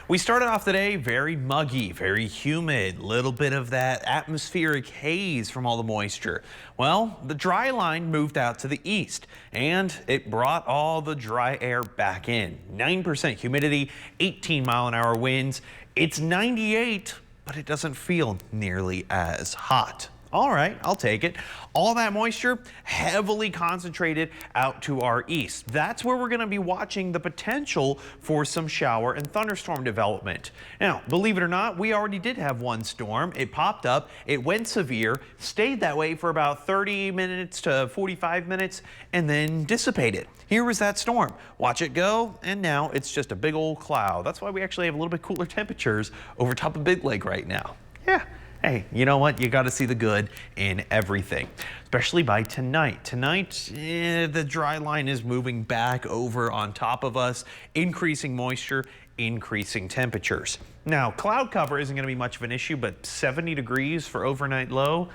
We started off the day very muggy, very humid, little bit of that atmospheric haze from all the moisture. Well, the dry line moved out to the east and it brought all the dry air back in. 9% humidity, 18-mile-an-hour winds. It's 98, but it doesn't feel nearly as hot. All right, I'll take it. All that moisture heavily concentrated out to our east. That's where we're going to be watching the potential for some shower and thunderstorm development. Now, believe it or not, we already did have one storm. It popped up, it went severe, stayed that way for about 30 minutes to 45 minutes, and then dissipated. Here was that storm. Watch it go, and now it's just a big old cloud. That's why we actually have a little bit cooler temperatures over top of Big Lake right now. Yeah. Hey, you know what? You got to see the good in everything, especially by tonight. Tonight, the dry line is moving back over on top of us, increasing moisture, increasing temperatures. Now, cloud cover isn't going to be much of an issue, but 70 degrees for overnight low,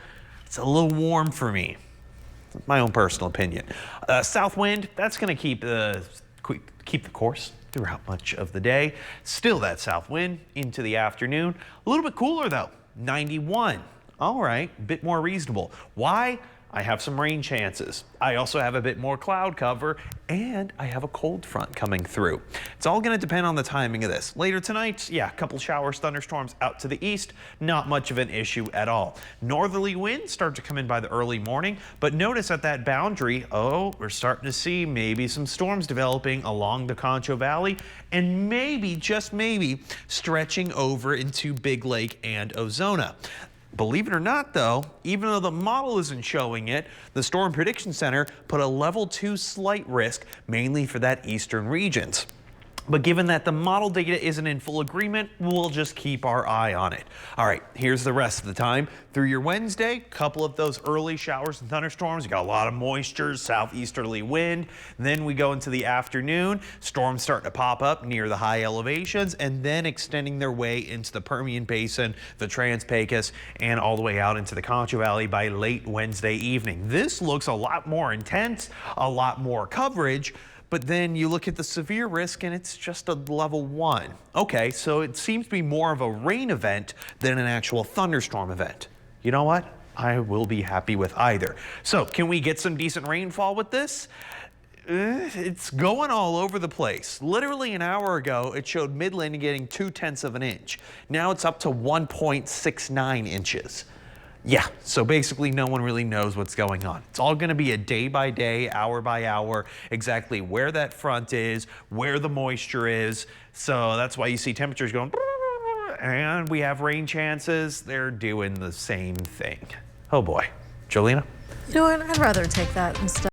it's a little warm for me. My own personal opinion. South wind, that's going to keep the course throughout much of the day. Still that south wind into the afternoon. A little bit cooler though. 91. All right, a bit more reasonable. Why? I have some rain chances. I also have a bit more cloud cover, and I have a cold front coming through. It's all going to depend on the timing of this. Later tonight, yeah, a couple showers, thunderstorms out to the east. Not much of an issue at all. Northerly winds start to come in by the early morning, but notice at that boundary, oh, we're starting to see maybe some storms developing along the Concho Valley, and maybe, just maybe, stretching over into Big Lake and Ozona. Believe it or not, though, even though the model isn't showing it, the Storm Prediction Center put a level 2 slight risk, mainly for that eastern regions. But given that the model data isn't in full agreement, we'll just keep our eye on it. All right, here's the rest of the time. Through your Wednesday, couple of those early showers and thunderstorms. You got a lot of moisture, southeasterly wind. Then we go into the afternoon. Storms start to pop up near the high elevations and then extending their way into the Permian Basin, the Trans-Pecos, and all the way out into the Concho Valley by late Wednesday evening. This looks a lot more intense, a lot more coverage. But then you look at the severe risk and it's just a level 1. Okay, so it seems to be more of a rain event than an actual thunderstorm event. You know what? I will be happy with either. So can we get some decent rainfall with this? It's going all over the place. Literally an hour ago, it showed Midland getting 0.2 of an inch. Now it's up to 1.69 inches. Yeah, so basically no one really knows what's going on. It's all going to be a day by day, hour by hour, exactly where that front is, where the moisture is. So that's why you see temperatures going, and we have rain chances. They're doing the same thing. Oh boy. Jolena? You know what? I'd rather take that instead.